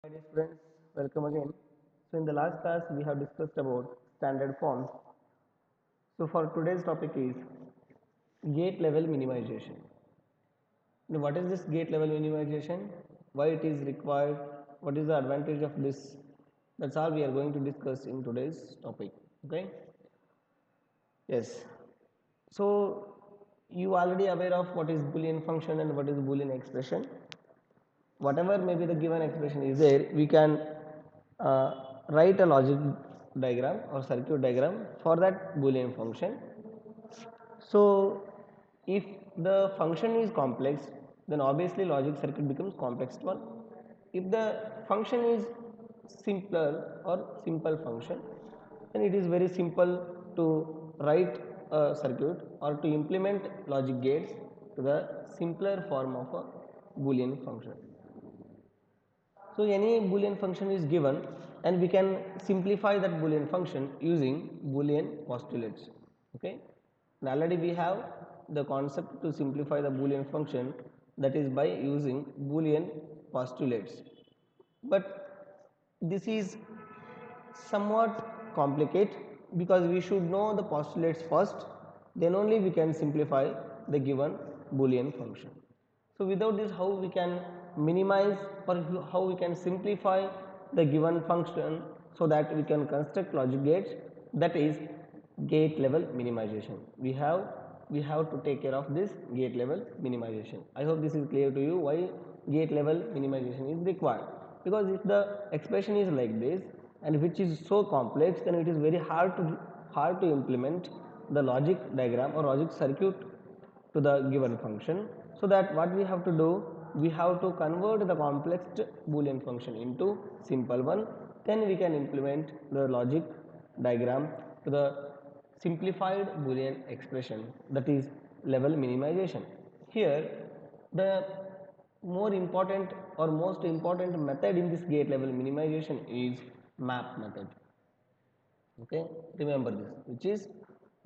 My dear students, welcome again. So in the last class we have discussed about standard forms. So for today's topic is gate level minimization. Now what is this gate level minimization? Why it is required? What is the advantage of this? That's all we are going to discuss in today's topic. Okay? Yes. So you already aware of what is Boolean function and what is Boolean expression. Whatever may be the given expression is there, we can write a logic diagram or circuit diagram for that Boolean function. So if the function is complex, then obviously logic circuit becomes complex one. If the function is simpler or simple function, then it is very simple to write a circuit or to implement logic gates to the simpler form of a Boolean function. So any Boolean function is given and we can simplify that Boolean function using Boolean postulates. Okay. And already we have the concept to simplify the Boolean function, that is by using Boolean postulates. But this is somewhat complicated because we should know the postulates first, then only we can simplify the given Boolean function. So without this, how we can minimize or how we can simplify the given function so that we can construct logic gates, that is gate level minimization. We have to take care of this gate level minimization. I hope this is clear to you why gate level minimization is required, because if the expression is like this and which is so complex, then it is very hard to implement the logic diagram or logic circuit to the given function. So that what we have to do, we have to convert the complex Boolean function into simple one, then we can implement the logic diagram to the simplified Boolean expression, that is level minimization. Here the more important or most important method in this gate level minimization is map method. Okay, remember this, which is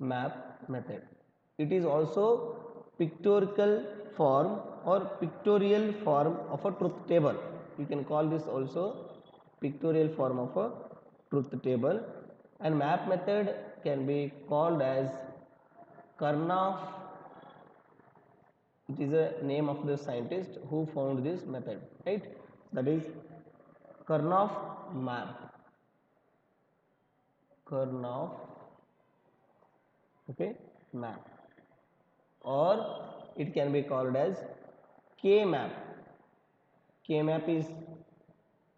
map method. It is also pictorial form or pictorial form of a truth table. You can call this also pictorial form of a truth table. And map method can be called as Karnaugh. It is a name of the scientist who found this method, right? That is Karnaugh map. Karnaugh, okay, map, or it can be called as K map. K map is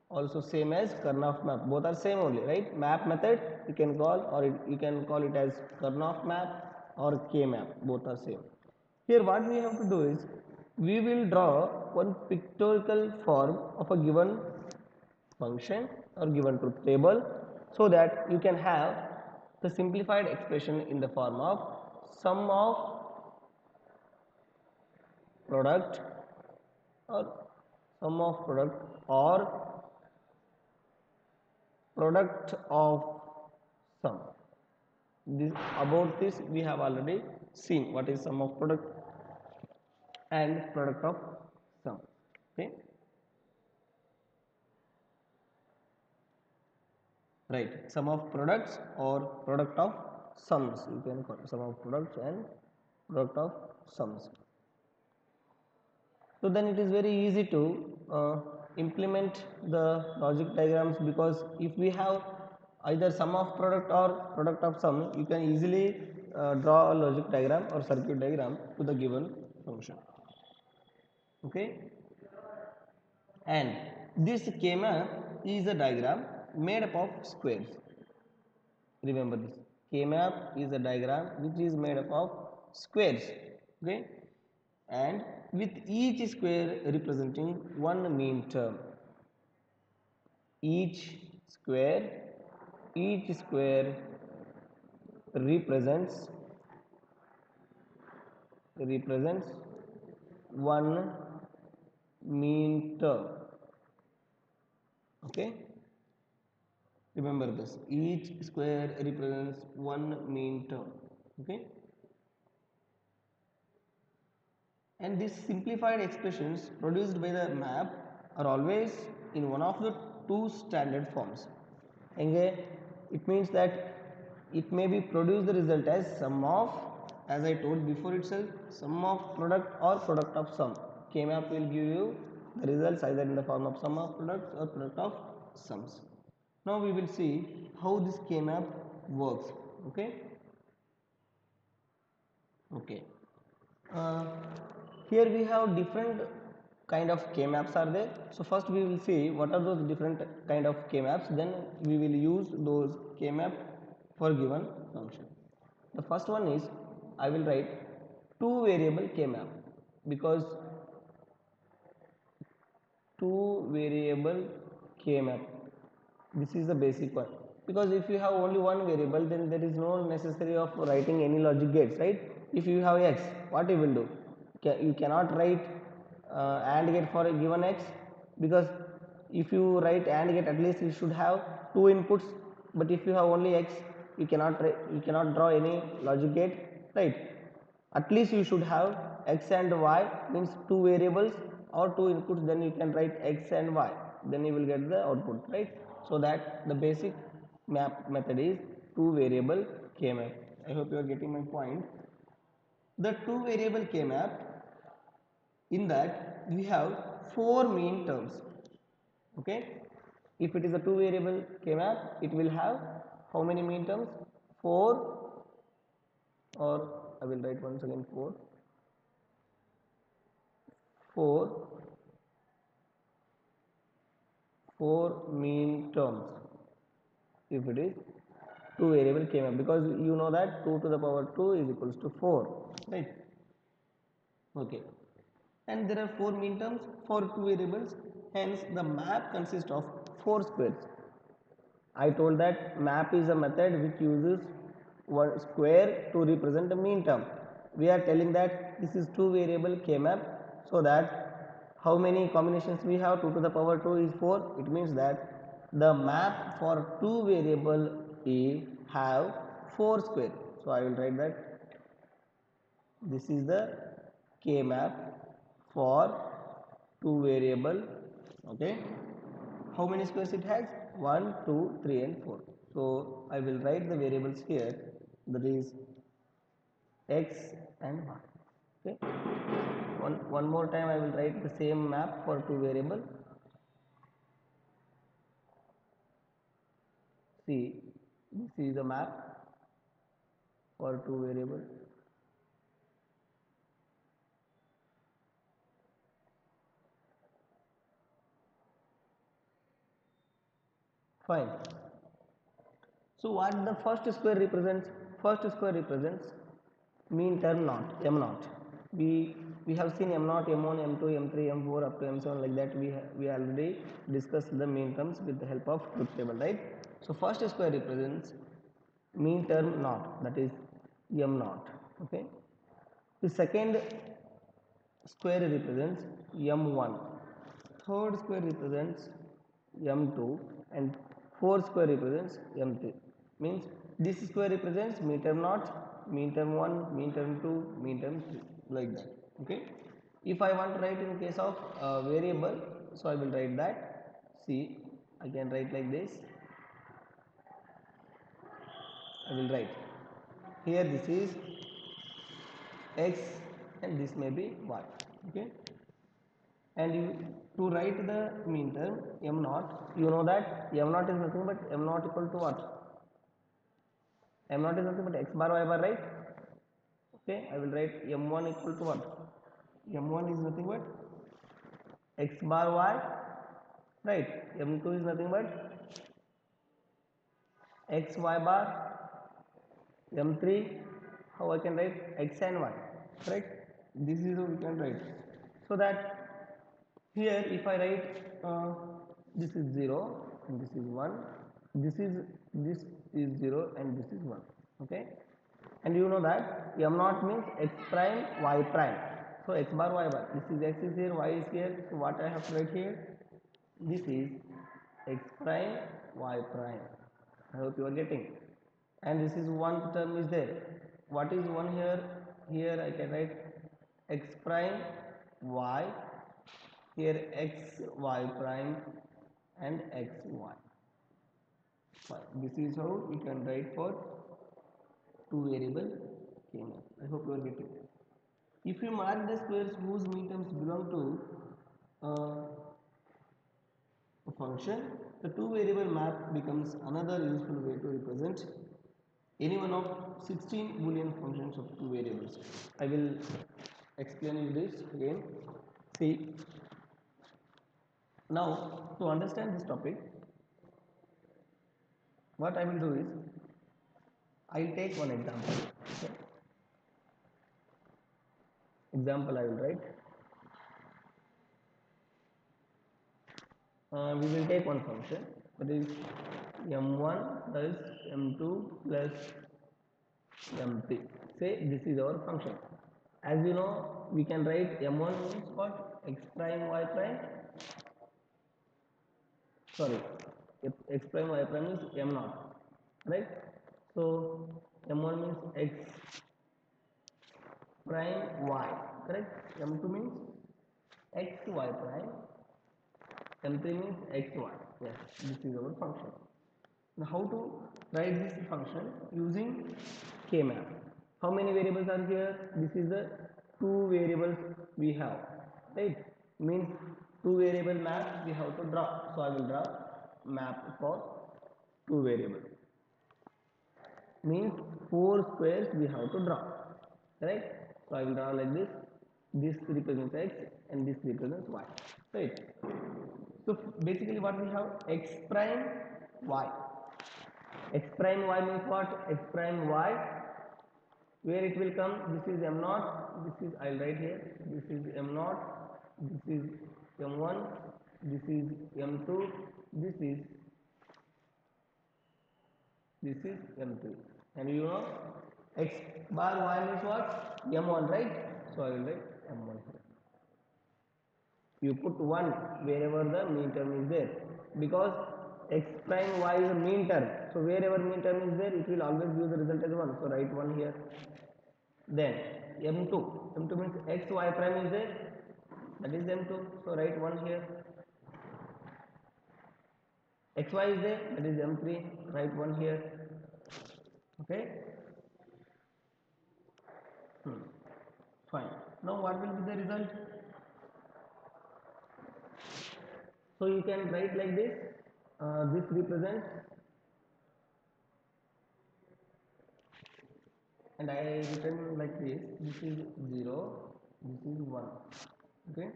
also same as Karnaugh map, both are same only, right? Map method you can call, or you can call it as Karnaugh map or K map, both are same. Here what we have to do is we will draw one pictorial form of a given function or given truth table, so that you can have the simplified expression in the form of sum of product or sum of product or product of sum. This, about this we have already seen what is sum of product and product of sum. Okay, right, sum of products or product of sums, you can call sum of products and product of sums. So then it is very easy to implement the logic diagrams, because if we have either sum of product or product of sum, you can easily draw a logic diagram or circuit diagram to the given function. Okay, and this schema is a diagram made up of squares. Remember this, K map is a diagram which is made up of squares. Okay, and with each square representing one mean term. Each square each square represents one mean term. Okay, remember this, each square represents one mean term. Okay, and these simplified expressions produced by the map are always in one of the two standard forms. Okay, it means that it may be produce the result as sum of, as I told before itself, sum of product or product of sum. K-map will give you the results either in the form of sum of products or product of sums. Now we will see how this K-map works. Okay. Okay. Uh, Here we have different kind of K-maps are there. So first we will see what are those different kind of K-maps. Then we will use those K-map for given function. The first one is I will write two variable K-map, because two variable K-map. This is the basic one, because if you have only one variable, then there is no necessary of writing any logic gates, right? If you have x, what you will do? You cannot write AND gate for a given x, because if you write AND gate, at least you should have two inputs. But if you have only x, you cannot draw any logic gate, right? At least you should have x and y, means two variables or two inputs, then you can write x and y, then you will get the output, right? So that the basic map method is two variable K map. I hope you are getting my point. The two variable K map, in that we have four mean terms. Okay, if it is a two variable K map, it will have how many mean terms? Four, or I will write once again four mean terms if it is two variable K map, because you know that 2 to the power 2 is equals to 4, right? Okay, and there are four mean terms for two variables, hence the map consists of four squares. I told that map is a method which uses one square to represent a mean term. We are telling that this is two variable K map, so that how many combinations we have? 2 to the power 2 is 4. It means that the map for two variable A have 4 square. So I will write that this is the K map for two variable. Okay, how many squares it has? 1, 2, 3 and 4. So I will write the variables here, that is x and y. Okay, one more time I will write the same map for two variable. See, this is the map for two variable. Fine. So what the first square represents? First square represents mean term naught, m naught. We have seen m naught, m1, m2, m3, m4 up to m7, like that. We already discussed the mean terms with the help of truth table, right? So first square represents mean term naught, that is m naught. Okay. The second square represents m1. Third square represents m2, and fourth square represents m3. Means this square represents mean term naught, mean term 1, mean term 2, mean term 3, like that. Okay. If I want to write in case of variable, so I will write that. See, I can write like this. I will write here, this is x and this may be y. Okay, and you, to write the mean term m naught, you know that m naught is nothing but m naught equal to what? M naught is nothing but x bar y bar, right? Okay, I will write m1 equal to what? M1 is nothing but x bar y, right? M2 is nothing but x y bar. M3, how I can write? X and y, right? This is how we can write. So that here if I write this is 0 and this is 1, this is 0 and this is 1. Okay, and you know that m naught means x prime y prime. So x bar y bar, this is x is here, y is here. So what I have to write here? This is x prime y prime. I hope you are getting. And this is one term is there. What is one here? Here I can write x prime y, here x y prime, and xy. Fine. This is how we can write for two variable k-map. I hope you are getting it. If you mark the squares whose mean terms belong to a function, the two variable map becomes another useful way to represent any one of 16 boolean functions of two variables. I will explain you this again. See, now to understand this topic, what I will do is I will take one example. Okay. Example I will write. We will take one function, that is m1 plus m2 plus m3. Say this is our function. As you know, we can write m1 means what? X prime y prime. Sorry, x prime y prime is m0, right? So m1 means x prime y, correct? M2 means x y prime. M3 means xy. Yes, this is our function. Now how to write this function using k-map? How many variables are here? This is the two variables we have, right? Means two variable map we have to draw. So I will draw map for two variables. Means four squares we have to draw, right? So I will draw like this. This represents x and this represents y, right? So basically what we have, x prime y. X prime y means what? X prime y, where it will come, this is m0, this is, I'll write here, this is m0, this is m1, this is m2, this is m3, and you know x bar y means what? M1, right? So I will write m1 here. You put 1 wherever the mean term is there, because x prime y is a mean term, so wherever mean term is there it will always give the result as 1, so write 1 here. Then m2 means x y prime is there, that is m2, so write 1 here. xy is there, that is m3, write 1 here. Okay. Fine. Now what will be the result? So you can write like this. This represents, and I written like this. This is 0. This is 1. Okay.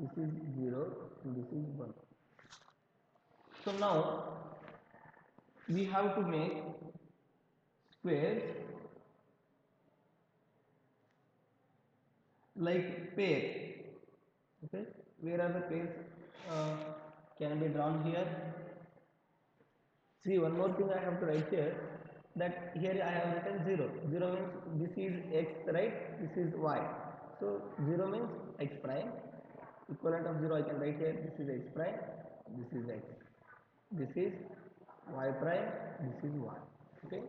This is 0. And this is 1. So now we have to make squares like pair. Okay. Where are the pairs can be drawn here? See, one more thing I have to write here, that here I have written 0. 0 means this is x, right? This is y. So 0 means x prime. Equivalent of 0 I can write here. This is x prime. This is x. This is y prime. This is y. Okay.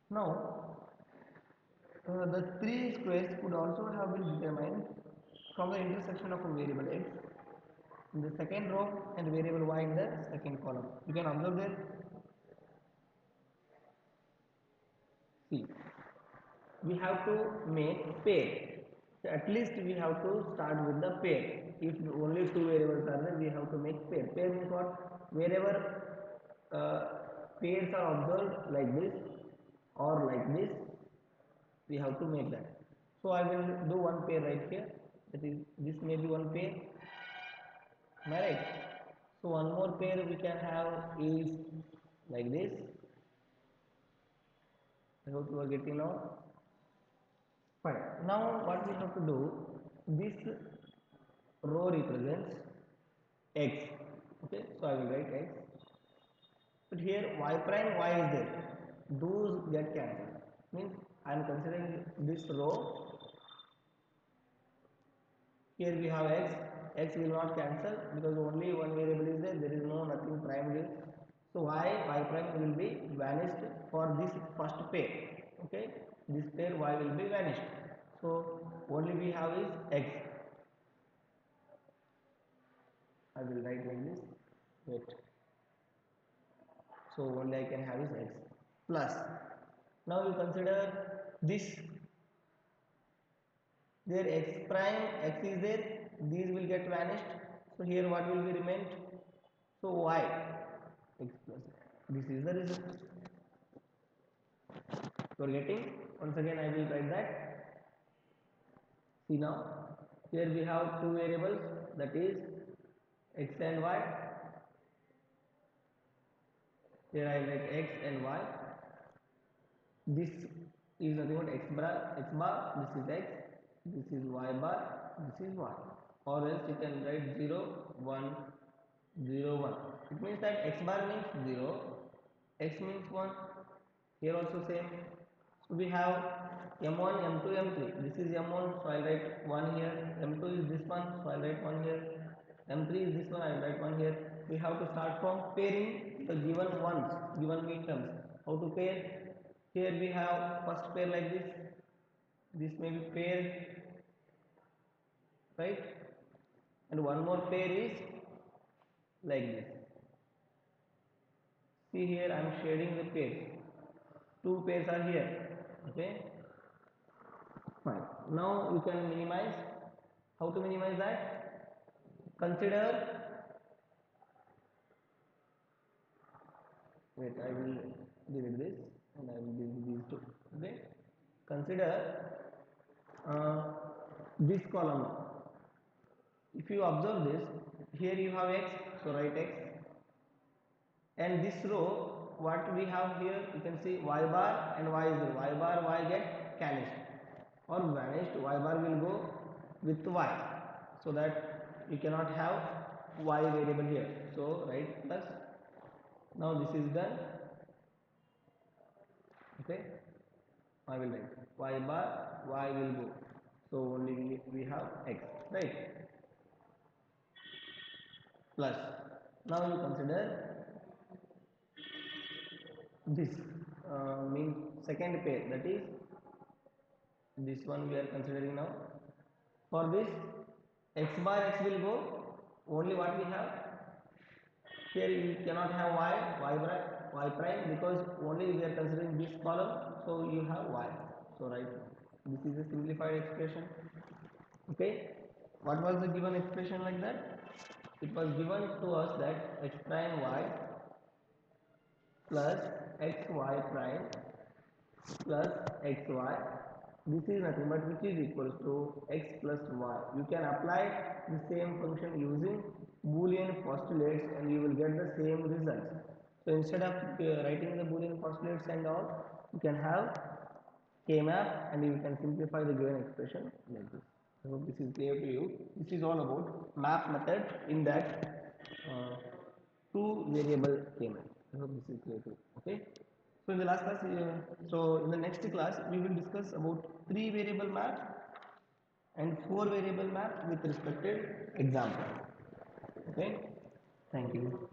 Now the three squares could also have been determined from the intersection of a variable x in the second row and variable y in the second column. You can observe that. See, we have to make pair. So at least we have to start with the pair. If only two variables are there, we have to make pair. Pair means what? Wherever pairs are observed like this or like this, we have to make that. So I will do one pair right here. That is, this may be one pair. Am I right? So one more pair we can have is like this. I hope you are getting now. Fine. Now what we have to do, this row represents x. Okay, so I will write x. But here y prime y is there. Those get cancelled. Means I am considering this row. Here we have x. X will not cancel because only one variable is there. There is no nothing prime here. So y prime will be vanished for this first pair. Okay, this pair y will be vanished. So only we have is x. I will write like this. Wait. So only I can have is x plus. Now you consider this. There x prime x is there. These will get vanished. So here what will be remained? So y x plus. This is the result. You are getting? Once again I will write that. See now. Here we have two variables, that is x and y. Here I write x and y. This is nothing but x bar, this is x, this is y bar, this is y. Or else you can write 0 1 0 1. It means that x bar means 0, x means 1. Here also same. So we have m1 m2 m3. This is m1, so I'll write 1 here. M2 is this one, so I'll write 1 here. M3 is this one, I'll write 1 here. We have to start from pairing the given ones, given midterms. How to pair? Here we have first pair like this. This may be pair, right? And one more pair is like this. See here I am shading the pairs. Two pairs are here. Okay. Fine. Now you can minimize. How to minimize that? Consider. Wait, I will delete this and I will delete these two. Okay. Consider uh, this column now. If you observe this, here you have x, so write x. And this row, what we have here, you can see y bar and y0. Y bar, y get vanished or vanished. Y bar will go with y, so that you cannot have y variable here. So write plus. Now this is done. Okay. I will write y bar, y will go. So only we have x, right? Plus. Now you consider this means second pair, that is this one we are considering now. For this x bar x will go only what we have here. You cannot have y prime because only we are considering this column, so you have y. So right, this is a simplified expression. Okay, what was the given expression like that? It was given to us that x prime y plus xy prime plus xy, this is nothing but which is equals to x plus y. You can apply the same function using Boolean postulates and you will get the same results. So instead of writing the Boolean postulates and all, you can have K-map and you can simplify the given expression like this. I hope this is clear to you. This is all about map method in that two variable K-map. I hope this is clear to you. Okay. So in the last class, so in the next class, we will discuss about 3 variable map and 4 variable map with respected example. Okay. Thank you.